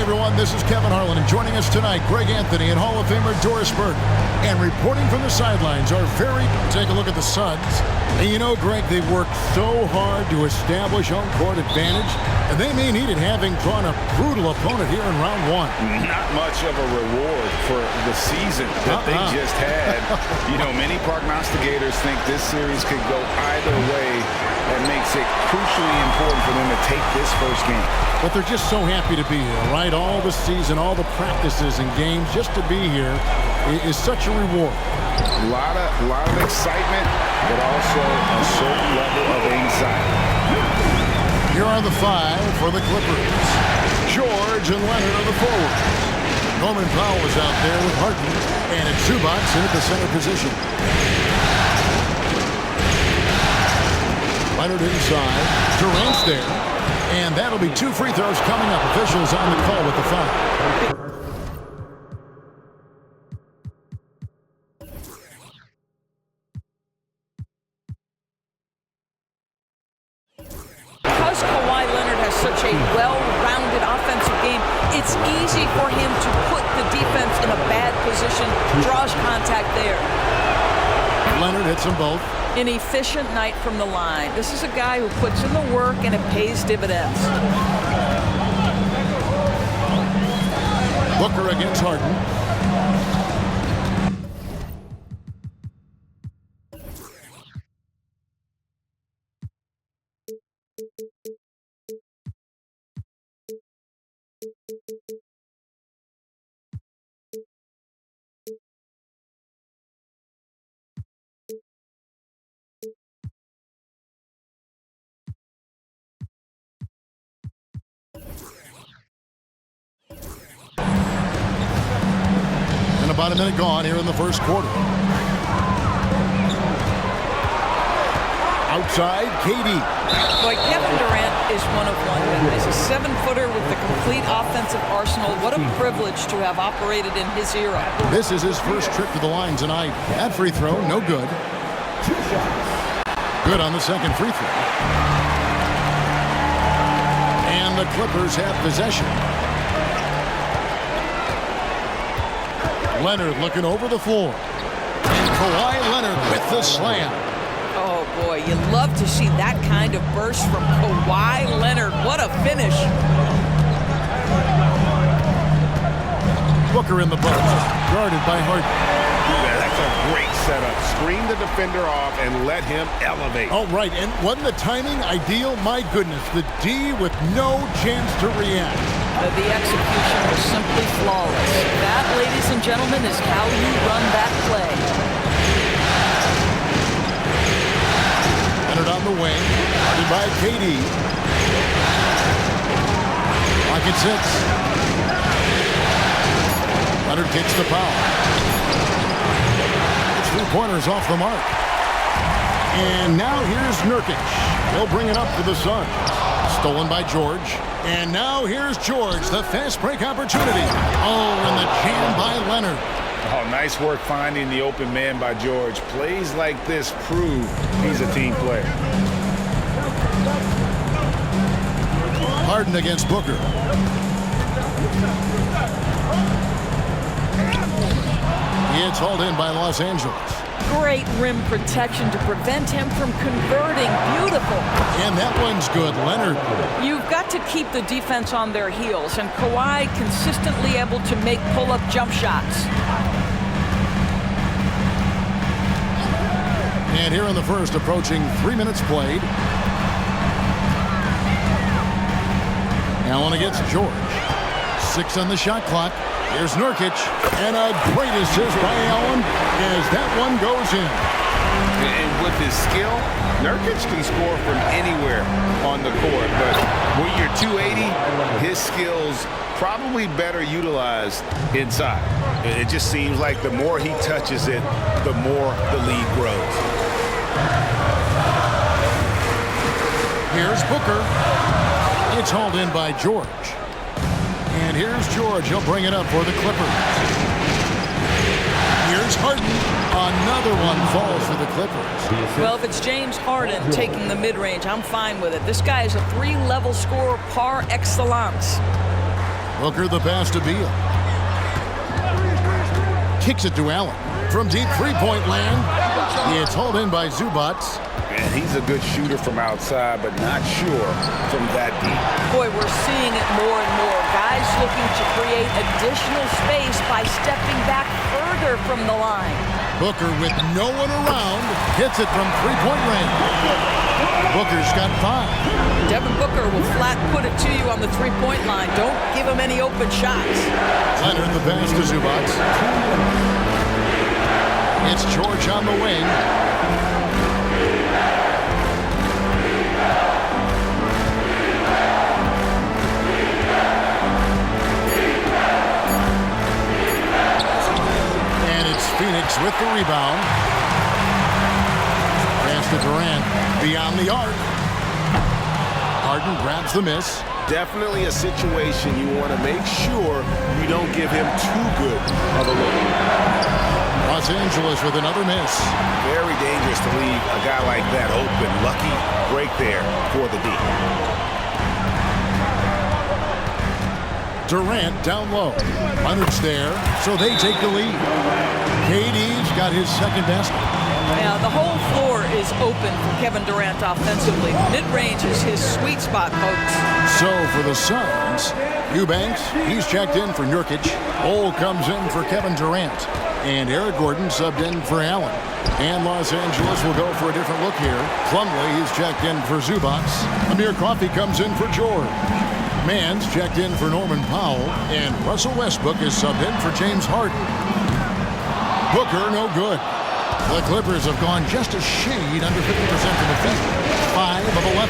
everyone, this is Kevin Harlan, and joining us tonight, Greg Anthony and Hall of Famer Doris Burke. And reporting from the sidelines are take a look at the SUNS. And you know, Greg, they've worked so hard to establish home court advantage, and they may need it, having drawn a brutal opponent here in round one. Not much of a reward for the season that they just had. You know, many prognosticators think this series could go either way. That makes it crucially important for them to take this first game. But they're just so happy to be here, right? All the season, all the practices and games, just to be here is such a reward. A lot of excitement, but also a certain level of anxiety. Here are the five for the Clippers. George and Leonard are the forwards. Norman Powell is out there with Harden, and it's Zubac in at the center position. Leonard inside. Durant's there. And that'll be 2 free throws coming up. Officials on the call with the foul. Because Kawhi Leonard has such a well-rounded offensive game, it's easy for him to put the defense in a bad position, draws contact there. Leonard hits them both. An efficient night from the line. This is a guy who puts in the work and it pays dividends. Booker against Harden. About a minute gone here in the first quarter. Outside, KD. Boy, Kevin Durant is one of one. As a 7-footer with the complete offensive arsenal, what a privilege to have operated in his era. This is his first trip to the line tonight. That free throw, no good. Good on the second free throw. And the Clippers have possession. Leonard looking over the floor. And Kawhi Leonard with the slam. Oh, boy, you love to see that kind of burst from Kawhi Leonard. What a finish. Booker in the post, guarded by Harden. Yeah, that's a great setup. Screen the defender off and let him elevate. Oh, right, and wasn't the timing ideal? My goodness, the D with no chance to react. The execution was simply flawless. That, ladies and gentlemen, is how you run that play. Leonard on the wing, guarded by KD. Pocket 6. Leonard kicks the foul. 3-pointers off the mark. And now here's Nurkic. He'll bring it up for the Suns. Stolen by George. And now here's George, the fast break opportunity. Oh, and the jam by Leonard. Oh, nice work finding the open man by George. Plays like this prove he's a team player. Harden against Booker. It's hauled in by Los Angeles. Great rim protection to prevent him from converting. Beautiful. And that one's good, Leonard. You've got to keep the defense on their heels, and Kawhi consistently able to make pull-up jump shots. And here in the first, approaching 3 minutes played. Allen against George. 6 on the shot clock. Here's Nurkic, and a great assist by Allen as that one goes in. And with his skill, Nurkic can score from anywhere on the court, but when you're 280, his skills probably better utilized inside. It just seems like the more he touches it, the more the lead grows. Here's Booker. It's hauled in by George. And here's George. He'll bring it up for the Clippers. Here's Harden. Another one falls for the Clippers. Well, if it's James Harden taking the mid-range, I'm fine with it. This guy is a 3-level scorer par excellence. Booker the pass to Beal. Kicks it to Allen. From deep three-point land. It's hauled in by Zubac. And he's a good shooter from outside, but not sure from that deep. Boy, we're seeing it more and more. Guys looking to create additional space by stepping back further from the line. Booker with no one around hits it from three-point range. Booker's got 5. Devin Booker will flat put it to you on the three-point line. Don't give him any open shots. Leonard the pass to Zubac. It's George on the wing. Phoenix with the rebound. Pass to Durant. Beyond the arc. Harden grabs the miss. Definitely a situation you want to make sure you don't give him too good of a look. Los Angeles with another miss. Very dangerous to leave a guy like that open. Lucky break there for the D. Durant down low. Leonard's there, so they take the lead. KD's got his second best. Yeah, the whole floor is open for Kevin Durant offensively. Mid-range is his sweet spot, folks. So for the Suns, Eubanks, he's checked in for Nurkic. Ole comes in for Kevin Durant. And Eric Gordon subbed in for Allen. And Los Angeles will go for a different look here. Plumlee, he's checked in for Zubac. Amir Coffey comes in for George. Mann's checked in for Norman Powell. And Russell Westbrook is subbed in for James Harden. Booker, no good. The Clippers have gone just a shade under 50% from the field. 5 of 11.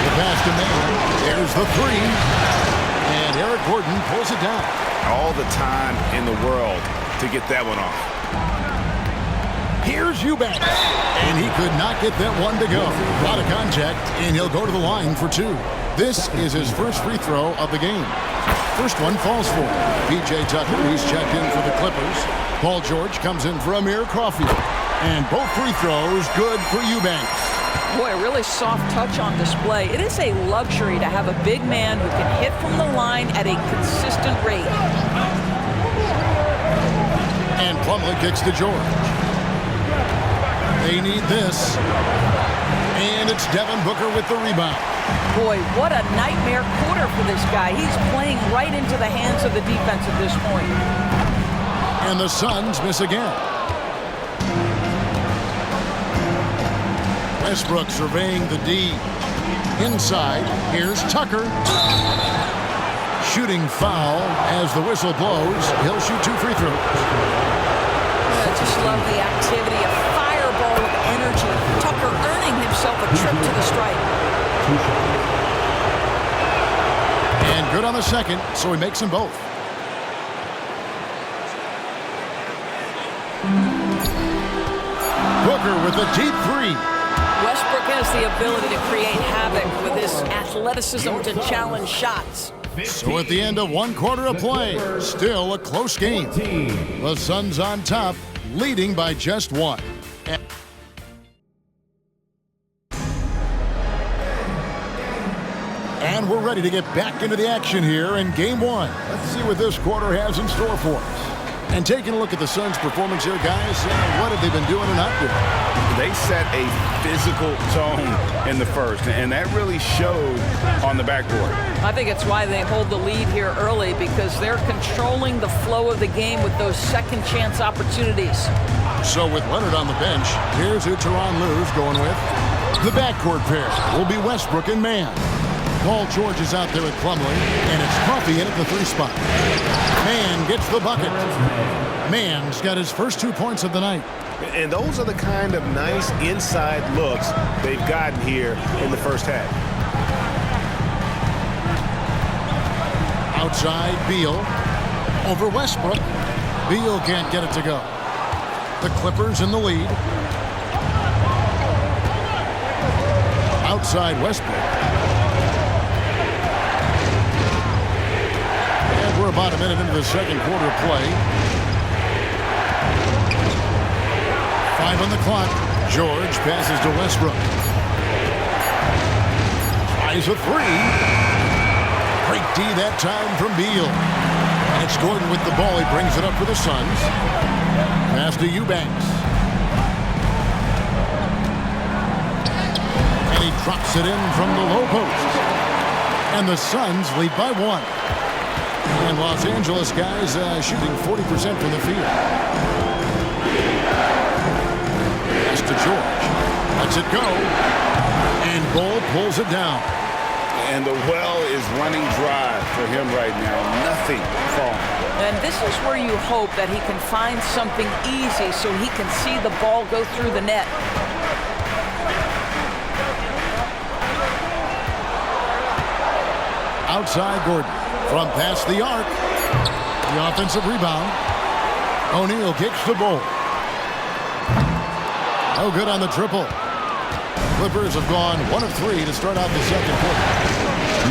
The pass to Mann. There's the 3. And Eric Gordon pulls it down. All the time in the world to get that one off. Here's Eubanks. And he could not get that one to go. A lot of contact, and he'll go to the line for 2. This is his first free throw of the game. First one falls for him. P.J. Tucker, he's checked in for the Clippers. Paul George comes in for Amir Coffey. And both free throws good for Eubanks. Boy, a really soft touch on display. It is a luxury to have a big man who can hit from the line at a consistent rate. And Plumlee kicks to George. They need this. And it's Devin Booker with the rebound. Boy, what a nightmare quarter for this guy. He's playing right into the hands of the defense at this point. And the Suns miss again. Westbrook surveying the D. Inside, here's Tucker. Shooting foul as the whistle blows. He'll shoot 2 free throws. I just love the activity, a fireball of energy. Tucker earning himself a trip to the stripe. And good on the second, so he makes them both. Booker with a deep 3. Westbrook has the ability to create havoc with his athleticism to challenge shots. So at the end of 1 quarter of play, still a close game. The Suns on top, leading by just 1. And we're ready to get back into the action here in Game 1. Let's see what this quarter has in store for us. And taking a look at the Suns' performance here, guys, what have they been doing or not doing? They set a physical tone in the first, and that really showed on the backboard. I think it's why they hold the lead here early, because they're controlling the flow of the game with those second chance opportunities. So with Leonard on the bench, here's who Tyronn Lue's going with. The backcourt pair will be Westbrook and Mann. Paul George is out there at Plumlee, and it's Coffey in at the 3 spot. Mann gets the bucket. Mann's got his first 2 points of the night. And those are the kind of nice inside looks they've gotten here in the first half. Outside, Beal. Over Westbrook. Beal can't get it to go. The Clippers in the lead. Outside Westbrook. We're about a minute into the second quarter of play. 5 on the clock. George passes to Westbrook. Tries a 3. Great D that time from Beal. And it's Gordon with the ball. He brings it up for the Suns. Pass to Eubanks. And he drops it in from the low post. And the Suns lead by 1. And Los Angeles guys shooting 40% from the field. Pass to George. Lets it go. And Ball pulls it down. And the well is running dry for him right now. Nothing falling. And this is where you hope that he can find something easy so he can see the ball go through the net. Outside Gordon. From past the arc. The offensive rebound. O'Neal kicks the ball. No good on the triple. Clippers have gone 1 of 3 to start out the second quarter.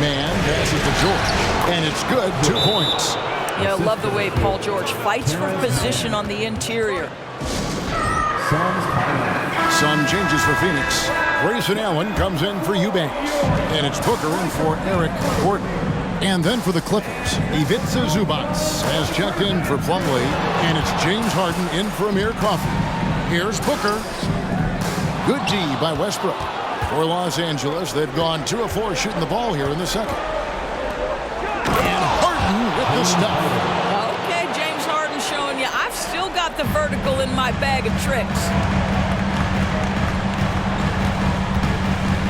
Man passes to George. And it's good. 2 points. Yeah, I love the way Paul George fights for position on the interior. Sun changes for Phoenix. Grayson Allen comes in for Eubanks. And it's Booker in for Eric Gordon. And then for the Clippers, Ivica Zubac has checked in for Plumlee. And it's James Harden in for Amir Crawford. Here's Booker. Good D by Westbrook. For Los Angeles, they've gone 2 of 4 shooting the ball here in the second. And Harden with the stuff. Okay, James Harden showing you I've still got the vertical in my bag of tricks.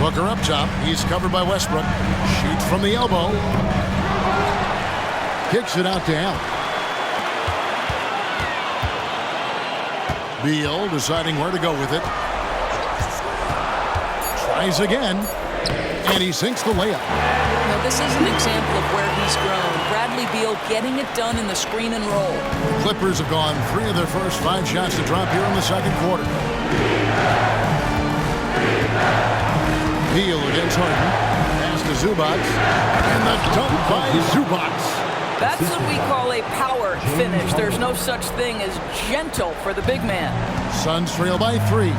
Booker up top. He's covered by Westbrook. Shoots from the elbow. Kicks it out to Allen. Beal deciding where to go with it. Tries again. And he sinks the layup. Now, this is an example of where he's grown. Bradley Beal getting it done in the screen and roll. Clippers have gone 3 of their first 5 shots to drop here in the second quarter. Beal against Harden. Pass to Zubac. And the dunk by Zubac. That's what we call a power finish. There's no such thing as gentle for the big man. Suns trail by 3.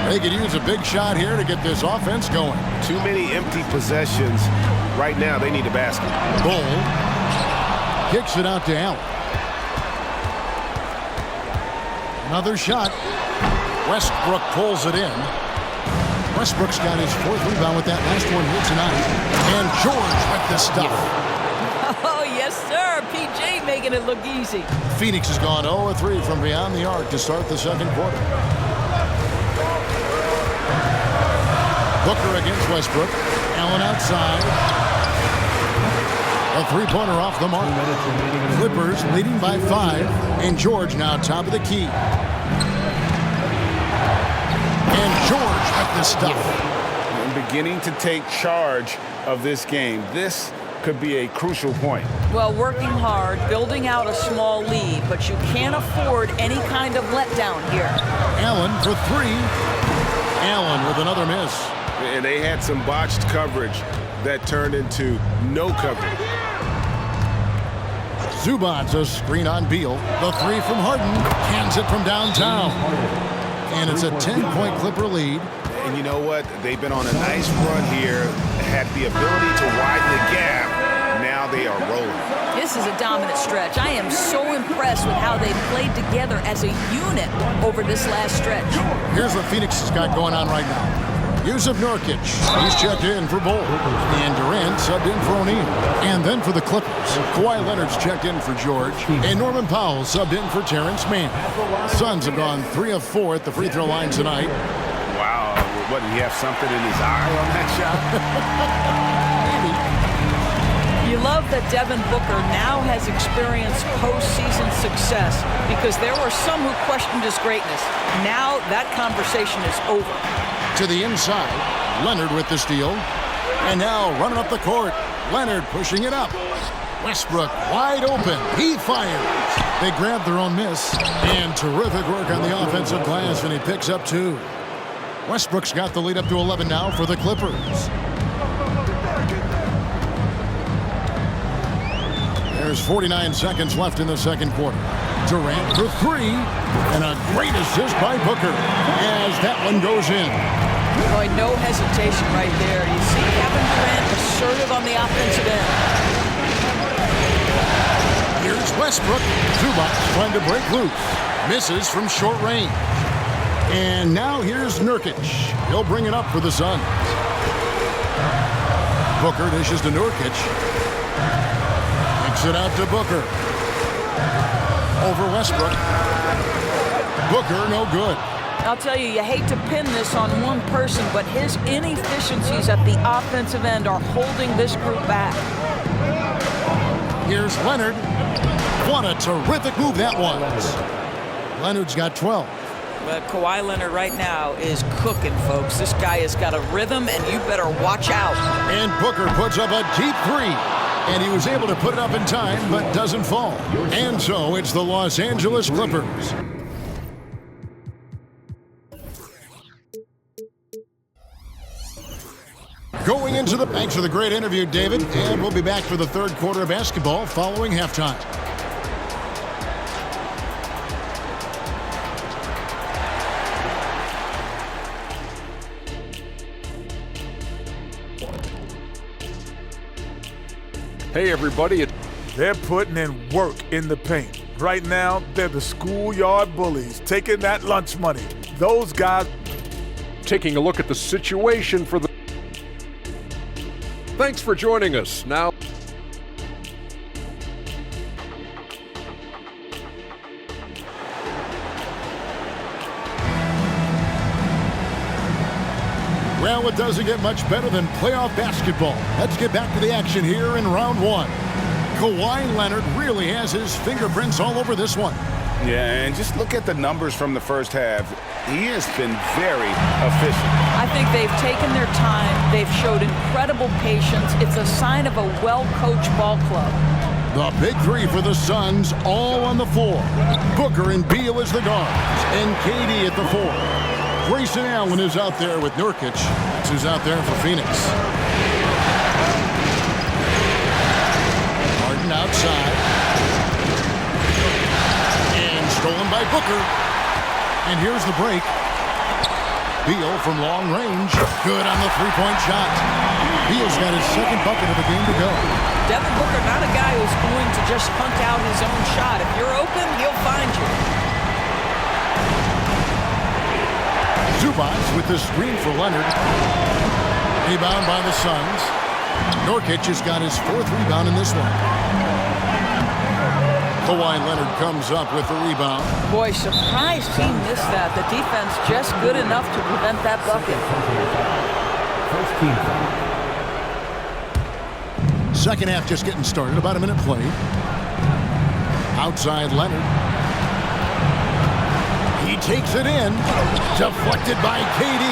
They could use a big shot here to get this offense going. Too many empty possessions. Right now, they need a basket. Bull kicks it out to Allen. Another shot. Westbrook pulls it in. Westbrook's got his 4th rebound with that last one here tonight. And George with the stuff. Oh, yes, sir. PJ making it look easy. Phoenix has gone 0 of 3 from beyond the arc to start the second quarter. Booker against Westbrook. Allen outside. A 3-pointer off the mark. Clippers leading by 5. And George now top of the key. And George with the stuff. And beginning to take charge of this game. This could be a crucial point. Well, working hard, building out a small lead, but you can't afford any kind of letdown here. Allen for 3. Allen with another miss. And they had some botched coverage that turned into no coverage. Zubac a screen on Beal. The 3 from Harden. Cans it from downtown. And it's a 10-point Clipper lead. And you know what? They've been on a nice run here. Had the ability to widen the gap. Now they are rolling. This is a dominant stretch. I am so impressed with how they played together as a unit over this last stretch. Here's what Phoenix has got going on right now. Yusuf Nurkic, he's checked in for Bull. And Durant subbed in for O'Neal. And then for the Clippers, Kawhi Leonard's checked in for George. And Norman Powell subbed in for Terrence Mann. Suns have gone 3 of 4 at the free throw line tonight. Wow. What, did he have something in his eye on that shot? You love that Devin Booker now has experienced postseason success because there were some who questioned his greatness. Now that conversation is over. To the inside, Leonard with the steal. And now running up the court, Leonard pushing it up. Westbrook wide open. He fires. They grab their own miss. And terrific work on the offensive glass, and he picks up 2. Westbrook's got the lead up to 11 now for the Clippers. There's 49 seconds left in the second quarter. Durant for 3. And a great assist by Booker as that one goes in. Boy, no hesitation right there. You see Kevin Durant assertive on the offensive end. Westbrook. Zubac trying to break loose. Misses from short range. And now here's Nurkic. He'll bring it up for the Suns. Booker dishes to Nurkic. Kicks it out to Booker. Over Westbrook. Booker, no good. I'll tell you, you hate to pin this on one person, but his inefficiencies at the offensive end are holding this group back. Here's Leonard. What a terrific move that was. Leonard's got 12. But Kawhi Leonard right now is cooking, folks. This guy has got a rhythm, and you better watch out. And Booker puts up a deep three. And he was able to put it up in time, but doesn't fall. And so it's the Los Angeles Clippers. Going into the... Thanks for the great interview, David. And we'll be back for the third quarter of basketball following halftime. Hey everybody, they're putting in work in the paint. Right now, they're the schoolyard bullies, taking that lunch money. Those guys... Taking a look at the situation for the... Thanks for joining us. Now... Well, it doesn't get much better than playoff basketball. Let's get back to the action here in round one. Kawhi Leonard really has his fingerprints all over this one. Yeah, and just look at the numbers from the first half. He has been very efficient. I think they've taken their time. They've showed incredible patience. It's a sign of a well-coached ball club. The big three for the Suns, all on the floor. Booker and Beal as the guards, and KD at the four. Grayson Allen is out there with Nurkic. That's who's out there for Phoenix. Harden outside. And stolen by Booker. And here's the break. Beal from long range. Good on the three-point shot. Beal's got his second bucket of the game to go. Devin Booker, not a guy who's going to just punt out his own shot. If you're open, he'll find you. Zubac with the screen for Leonard. Rebound by the Suns. Nurkic has got his fourth rebound in this one. Kawhi Leonard comes up with the rebound. Boy, surprised he missed that. The defense just good enough to prevent that bucket. Second half just getting started. About a minute played. Outside Leonard. He takes it in. Deflected by KD.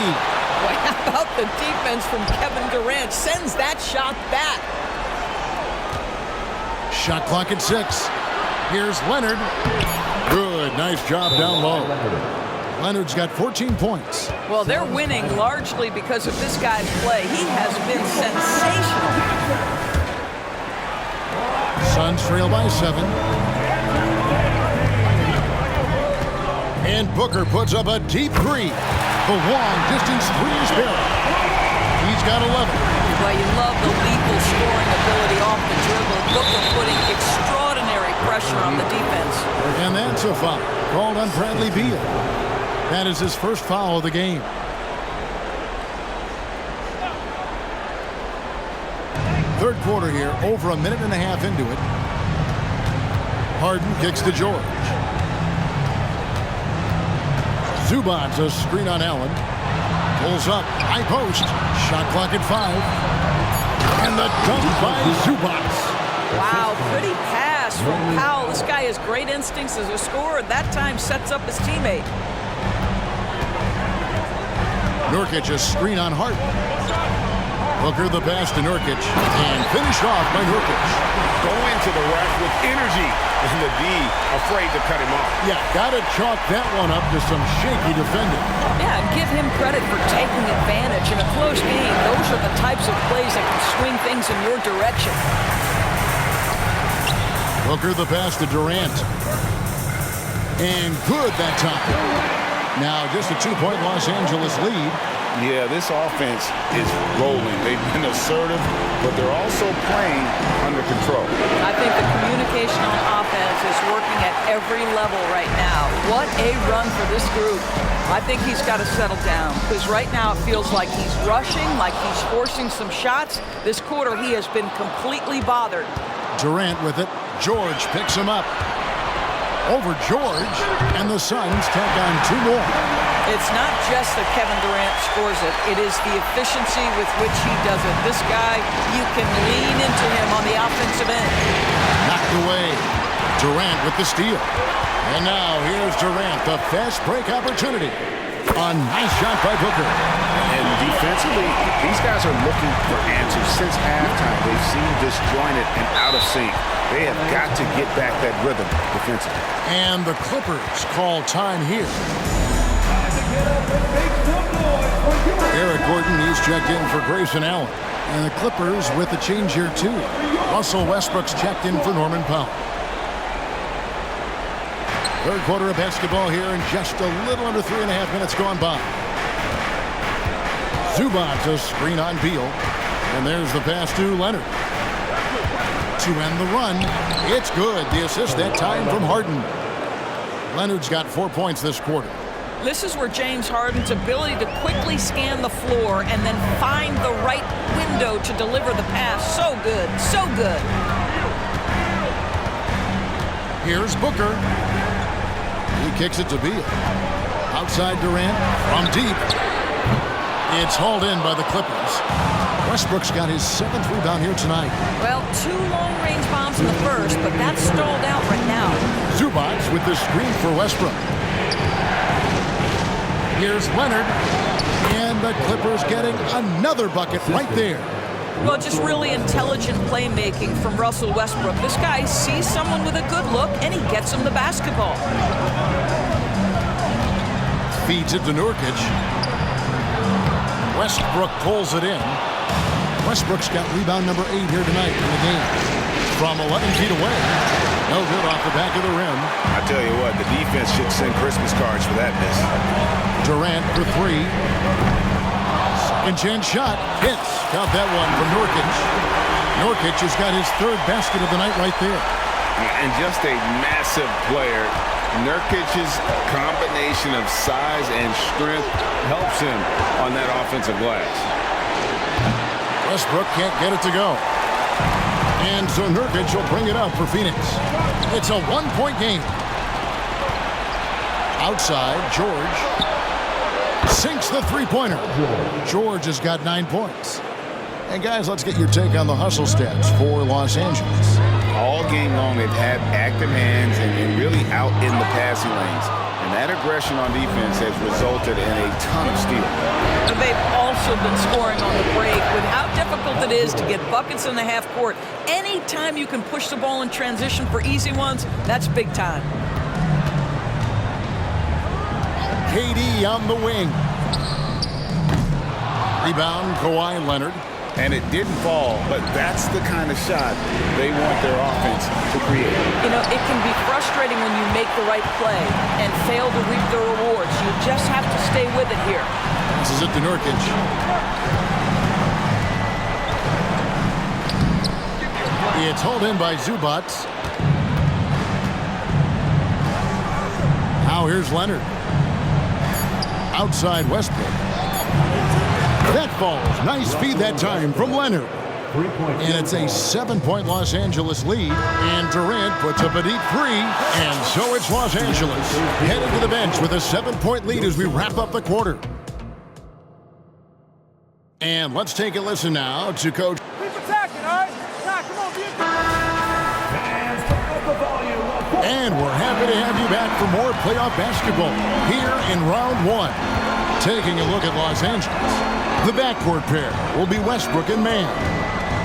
Boy, how about the defense from Kevin Durant? Sends that shot back. Shot clock at 6. Here's Leonard. Good. Nice job down low. Leonard's got 14 points. Well, they're winning largely because of this guy's play. He has been sensational. Suns trail by 7. And Booker puts up a deep three. The long distance three is there. He's got 11. Well, you love the lethal scoring ability off the dribble. Booker putting extraordinary pressure on the defense. And that's a foul called on Bradley Beal. That is his first foul of the game. Third quarter here, over a minute and a half into it. Harden kicks to George. Zubac, a screen on Allen. Pulls up, high post. Shot clock at 5. And the dunk by Zubac. Wow, pretty pass from Powell. This guy has great instincts as a scorer. That time sets up his teammate. Nurkic, a screen on Harden. Booker the pass to Nurkic. And finished off by Nurkic. Go into the rack with energy. And the D afraid to cut him off. Yeah, got to chalk that one up to some shaky defending. Yeah, and give him credit for taking advantage. In a close game, those are the types of plays that can swing things in your direction. Booker the pass to Durant. And good that time. Now just a 2-point Los Angeles lead. Yeah, this offense is rolling. They've been assertive, but they're also playing under control. I think the communication on offense is level right now. What a run for this group. I think he's got to settle down because right now it feels like he's rushing, like he's forcing some shots. This quarter he has been completely bothered. Durant with it. George picks him up. Over George, and the Suns tack on 2 more. It's not just that Kevin Durant scores it. It is the efficiency with which he does it. This guy, you can lean into him on the offensive end. Knocked away. Durant with the steal. And now here's Durant, the fast break opportunity. A nice shot by Booker. And defensively, these guys are looking for answers since halftime. They've seemed disjointed and out of sync. They have got to get back that rhythm defensively. And the Clippers call time here. Eric Gordon, he's checked in for Grayson Allen. And the Clippers with the change here too. Russell Westbrook's checked in for Norman Powell. Third quarter of basketball here and just a little under 3.5 minutes gone by. Zubac a screen on Beal. And there's the pass to Leonard. To end the run, it's good. The assist that time from Harden. Leonard's got 4 points this quarter. This is where James Harden's ability to quickly scan the floor and then find the right window to deliver the pass. So good, so good. Here's Booker. He kicks it to Beal. Outside Durant from deep. It's hauled in by the Clippers. Westbrook's got his 7th rebound here tonight. Well, 2 long-range bombs in the first, but that's stalled out right now. Zubac with the screen for Westbrook. Here's Leonard. And the Clippers getting another bucket right there. Well, just really intelligent playmaking from Russell Westbrook. This guy sees someone with a good look, and he gets him the basketball. Feeds it to Nurkic. Westbrook pulls it in. Westbrook's got rebound number 8 here tonight in the game. From 11 feet away. No good off the back of the rim. I tell you what, the defense should send Christmas cards for that miss. Durant for 3. Second chance shot. Hits. Count that one from Nurkic. Nurkic has got his 3rd basket of the night right there. And just a massive player. Nurkic's combination of size and strength helps him on that offensive glass. Westbrook can't get it to go. And so Nurkic will bring it up for Phoenix. It's a 1-point game. Outside, George sinks the 3-pointer. George has got 9 points. And guys, let's get your take on the hustle stats for Los Angeles. All game long, they've had active hands and really out in the passing lanes. And that aggression on defense has resulted in a ton of steals. They've also been scoring on the break. With how difficult it is to get buckets in the half court, anytime you can push the ball in transition for easy ones, that's big time. KD on the wing. Rebound, Kawhi Leonard. And it didn't fall, but that's the kind of shot they want their offense to create. You know, it can be frustrating when you make the right play and fail to reap the rewards. You just have to stay with it here. This is it to Nurkic. It's hauled in by Zubac. Now here's Leonard. Outside Westbrook. That falls. Nice feed that time from Leonard. And it's a 7-point Los Angeles lead. And Durant puts up a deep 3. And so it's Los Angeles headed to the bench with a 7-point lead as we wrap up the quarter. And let's take a listen now to Coach. Keep attacking, all right? Nah, come on, Fans, turn up the volume. And we're happy to have you back for more playoff basketball here in round 1. Taking a look at Los Angeles. The backcourt pair will be Westbrook and Mann.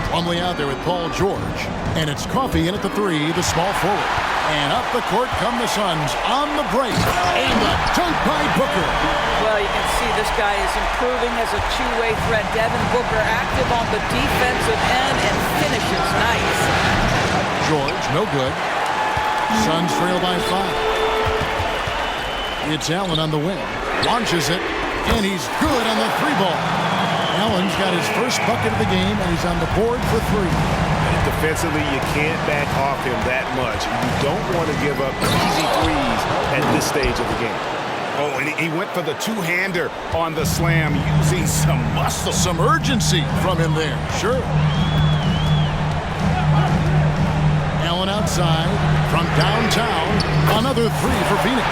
Plumlee out there with Paul George. And it's Coffey in at the 3, the small forward. And up the court come the Suns on the break. Aimed a dunk by Booker. Well, you can see this guy is improving as a two-way threat. Devin Booker active on the defensive end and finishes nice. George, no good. Suns trail by 5. It's Allen on the wing. Launches it, and he's good on the 3 ball. Allen's got his first bucket of the game, and he's on the board for 3. Defensively, you can't back off him that much. You don't want to give up easy threes at this stage of the game. Oh, and he went for the two-hander on the slam using some muscle. Some urgency from him there, sure. Allen outside from downtown. Another three for Phoenix.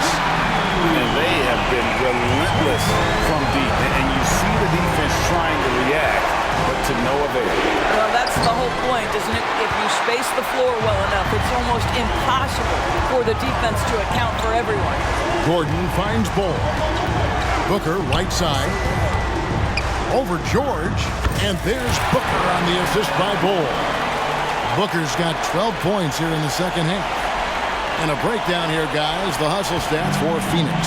And they have been relentless from deep. And you see the defense trying to react, but to no avail. Well, that's the whole point, isn't it? If you space the floor well enough, it's almost impossible for the defense to account for everyone. Gordon finds Bol. Booker, right side. Over George. And there's Booker on the assist by Bol. Booker's got 12 points here in the second half. And a breakdown here, guys. The hustle stats for Phoenix.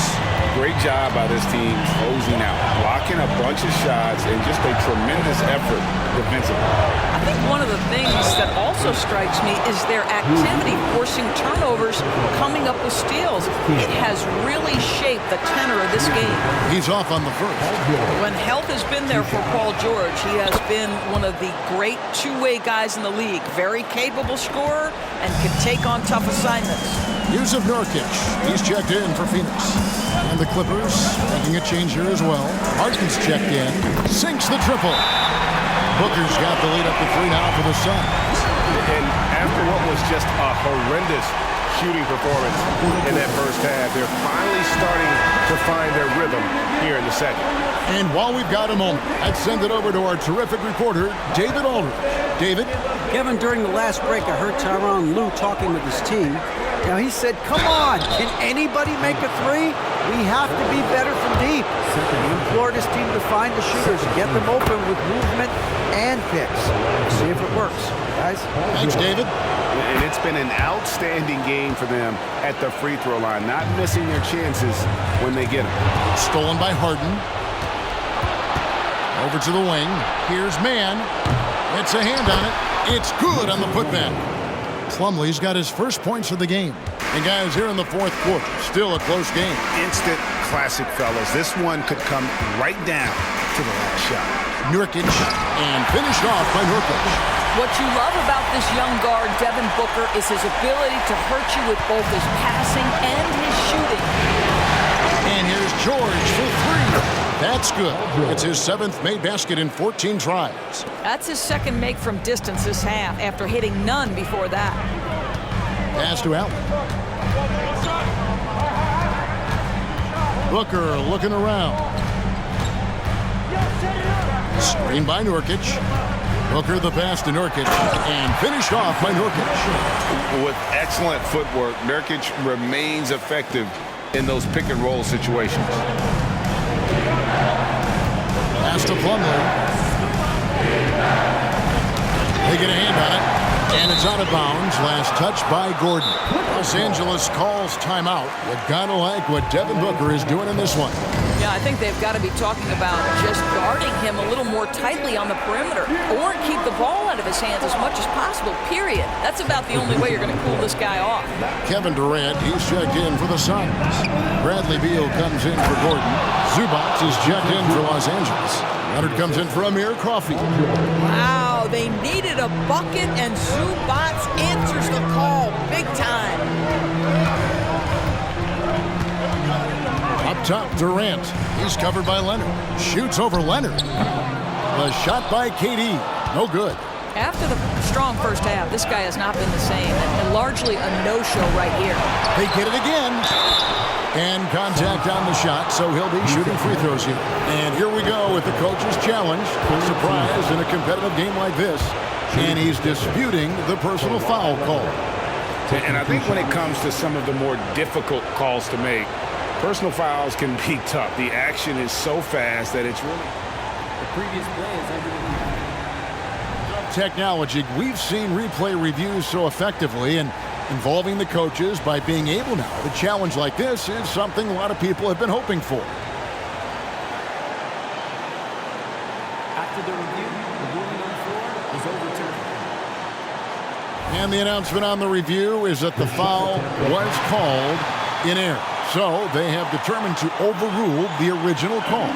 Great job by this team closing out, blocking a bunch of shots, and just a tremendous effort defensively. I think one of the things that also strikes me is their activity forcing turnovers, coming up with steals. It has really shaped the tenor of this game. He's off on the first. When health has been there for Paul George, he has been one of the great two-way guys in the league. Very capable scorer and can take on tough assignments. Yusuf Nurkic. He's checked in for Phoenix. And the Clippers making a change here as well. Harden's checked in. Sinks the triple. Booker's got the lead up to 3 now for the Suns. And after what was just a horrendous shooting performance in that first half, they're finally starting to find their rhythm here in the second. And while we've got a moment, I'd send it over to our terrific reporter, David Aldridge. David? Kevin, during the last break, I heard Tyronn Lue talking with his team. Now, he said, come on, can anybody make a three? We have to be better from deep. He implored his team to find the shooters, get them open with movement and picks. See if it works, guys. Thanks, David. And it's been an outstanding game for them at the free throw line, not missing their chances when they get them. Stolen by Harden. Over to the wing. Here's Mann. It's a hand on it. It's good on the putback. Plumlee's got his first points of the game. And guys, here in the fourth quarter, still a close game. Instant classic, fellas. This one could come right down to the last shot. Nurkic, and finished off by Nurkic. What you love about this young guard, Devin Booker, is his ability to hurt you with both his passing and his shooting. And here's George for three. That's good. It's his 7th made basket in 14 tries. That's his second make from distance this half, after hitting none before that. Pass to Allen. Booker looking around. Screen by Nurkic. Booker the pass to Nurkic, and finished off by Nurkic. With excellent footwork, Nurkic remains effective in those pick and roll situations. Pass to Plumlee. They get a hand on it, and it's out of bounds. Last touch by Gordon. Los Angeles calls timeout. You've got to like what Devin Booker is doing in this one. Yeah, I think they've got to be talking about just guarding him a little more tightly on the perimeter, or keep the ball out of his hands as much as possible, period. That's about the only way you're going to cool this guy off. Kevin Durant, he's checked in for the Suns. Bradley Beal comes in for Gordon. Zubac is checked in for Los Angeles. Leonard comes in for Amir Coffey. Wow, they needed a bucket, and Zubac answers the call big time. Up top, Durant. He's covered by Leonard. Shoots over Leonard. The shot by KD. No good. After the strong first half, this guy has not been the same, and largely a no-show right here. They get it again. And contact on the shot, so he'll be shooting free throws here. And here we go with the coach's challenge. Surprise in a competitive game like this. And he's disputing the personal foul call. And I think when it comes to some of the more difficult calls to make, personal fouls can be tough. The action is so fast that it's really... The previous play is everything. Technology, we've seen replay reviews so effectively and involving the coaches by being able now. A challenge like this is something a lot of people have been hoping for. After the review, the ruling on the floor is overturned. And the announcement on the review is that the foul was called in error. So they have determined to overrule the original call.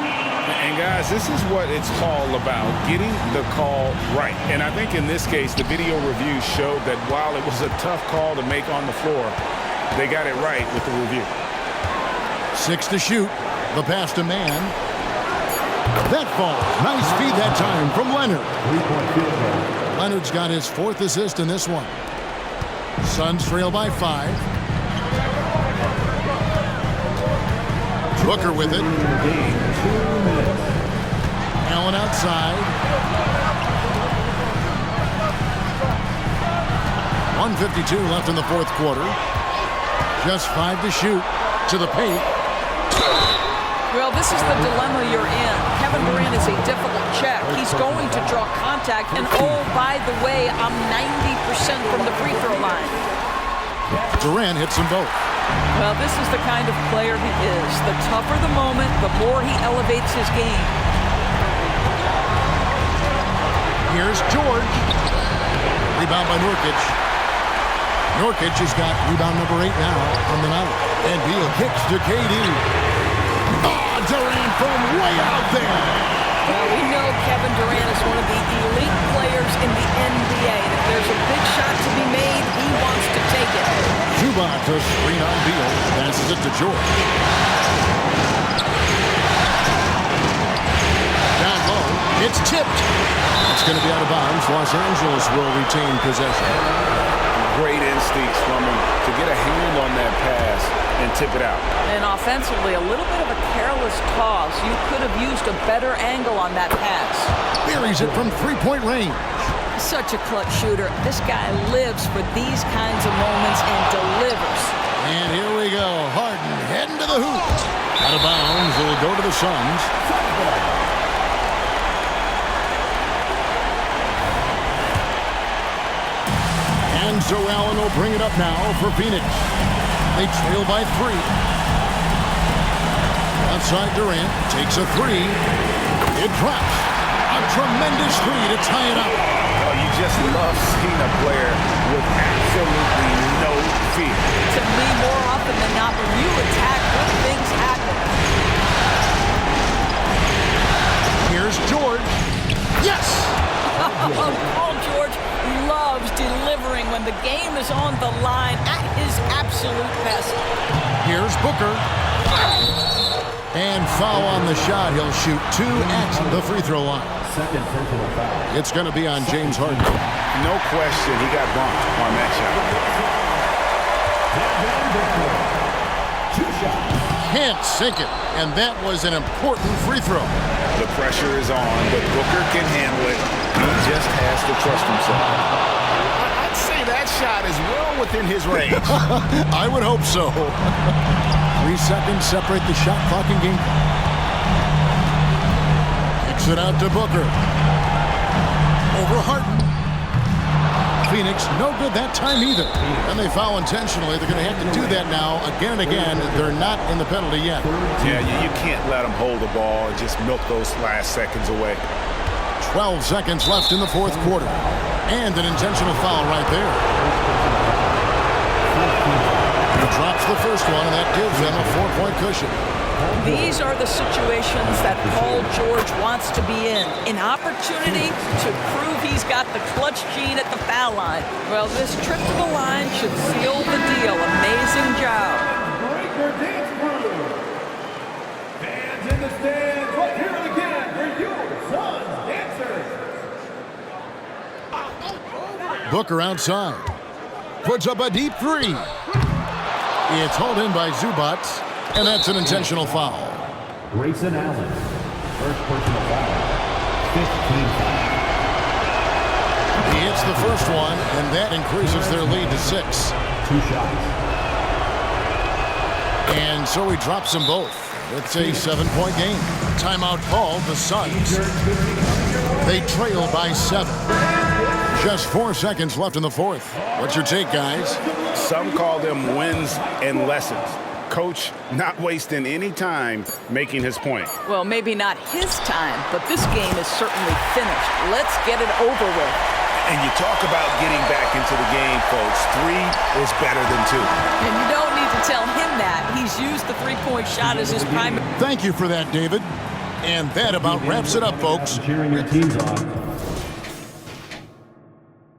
And guys, this is what it's all about, getting the call right. And I think in this case, the video review showed that while it was a tough call to make on the floor, they got it right with the review. 6 to shoot. The pass to man. That falls. Nice feed that time from Leonard. Leonard's got his 4th assist in this one. Suns trail by 5. Booker with it. Allen outside. 1:52 left in the 4th quarter. Just 5 to shoot. To the paint. Well, this is the dilemma you're in. Kevin Durant is a difficult check. He's going to draw contact. And oh, by the way, I'm 90% from the free throw line. Durant hits them both. Well, this is the kind of player he is. The tougher the moment, the more he elevates his game. Here's George. Rebound by Nurkic. Nurkic has got rebound number 8 now on the night. And Beal kicks to KD. Durant from way out there. Well, we know Kevin Durant is one of the elite players in the NBA. And if there's a big shot to be made, he wants to take it. Zubac to screen on Beal. Passes it to George. Down low. It's tipped. It's going to be out of bounds. Los Angeles will retain possession. Great instincts from him to get a hand on that pass and tip it out. And offensively, a little bit of a careless toss. You could have used a better angle on that pass. Buries it from 3-point range. Such a clutch shooter. This guy lives for these kinds of moments and delivers. And here we go. Harden heading to the hoop. Out of bounds. It'll go to the Suns. And so Allen will bring it up now for Phoenix. They trail by 3. Outside Durant takes a 3. It drops. A tremendous 3 to tie it up. Oh, you just love seeing a player with absolutely no fear. To me, more often than not, when you attack, good things happen. Here's George. Yes! Paul George loves delivering when the game is on the line at his absolute best. Here's Booker. And foul on the shot. He'll shoot 2 at the free throw line. Second personal foul. It's going to be on James Harden. No question, he got bumped on that shot. 2 shots. Can't sink it. And that was an important free throw. The pressure is on, but Booker can handle it. He just has to trust himself. I'd say that shot is well within his range. I would hope so. 3 seconds separate the shot clock and game clock. Kicks it out to Booker. Over Harden. Phoenix, no good that time either. And they foul intentionally. They're going to have to do that now again and again. They're not in the penalty yet. Yeah, you can't let them hold the ball and just milk those last seconds away. 12 seconds left in the 4th quarter. And an intentional foul right there. He drops the first one, and that gives them a 4-point cushion. These are the situations that Paul George wants to be in. An opportunity to prove he's got the clutch gene at the foul line. Well, this trip to the line should seal the deal. Amazing job. Breaker dance crew. Fans in the stands, let's hear it again for you, Suns dancers. Booker outside. Puts up a deep 3. It's hauled in by Zubac, and that's an intentional foul. Grayson Allen, first personal foul. 15 foul. He hits the first one, and that increases their lead to 6. 2 shots. And so he drops them both. It's a 7-point game. Timeout called, the Suns. They trail by 7. Just 4 seconds left in the 4th. What's your take, guys? Some call them wins and lessons. Coach not wasting any time making his point. Well, maybe not his time, but this game is certainly finished. Let's get it over with. And you talk about getting back into the game, folks. 3 is better than 2. And you don't need to tell him that. He's used the three-point shot as his primary. Thank you for that, David. And that about wraps it up, folks. Cheering your teams on.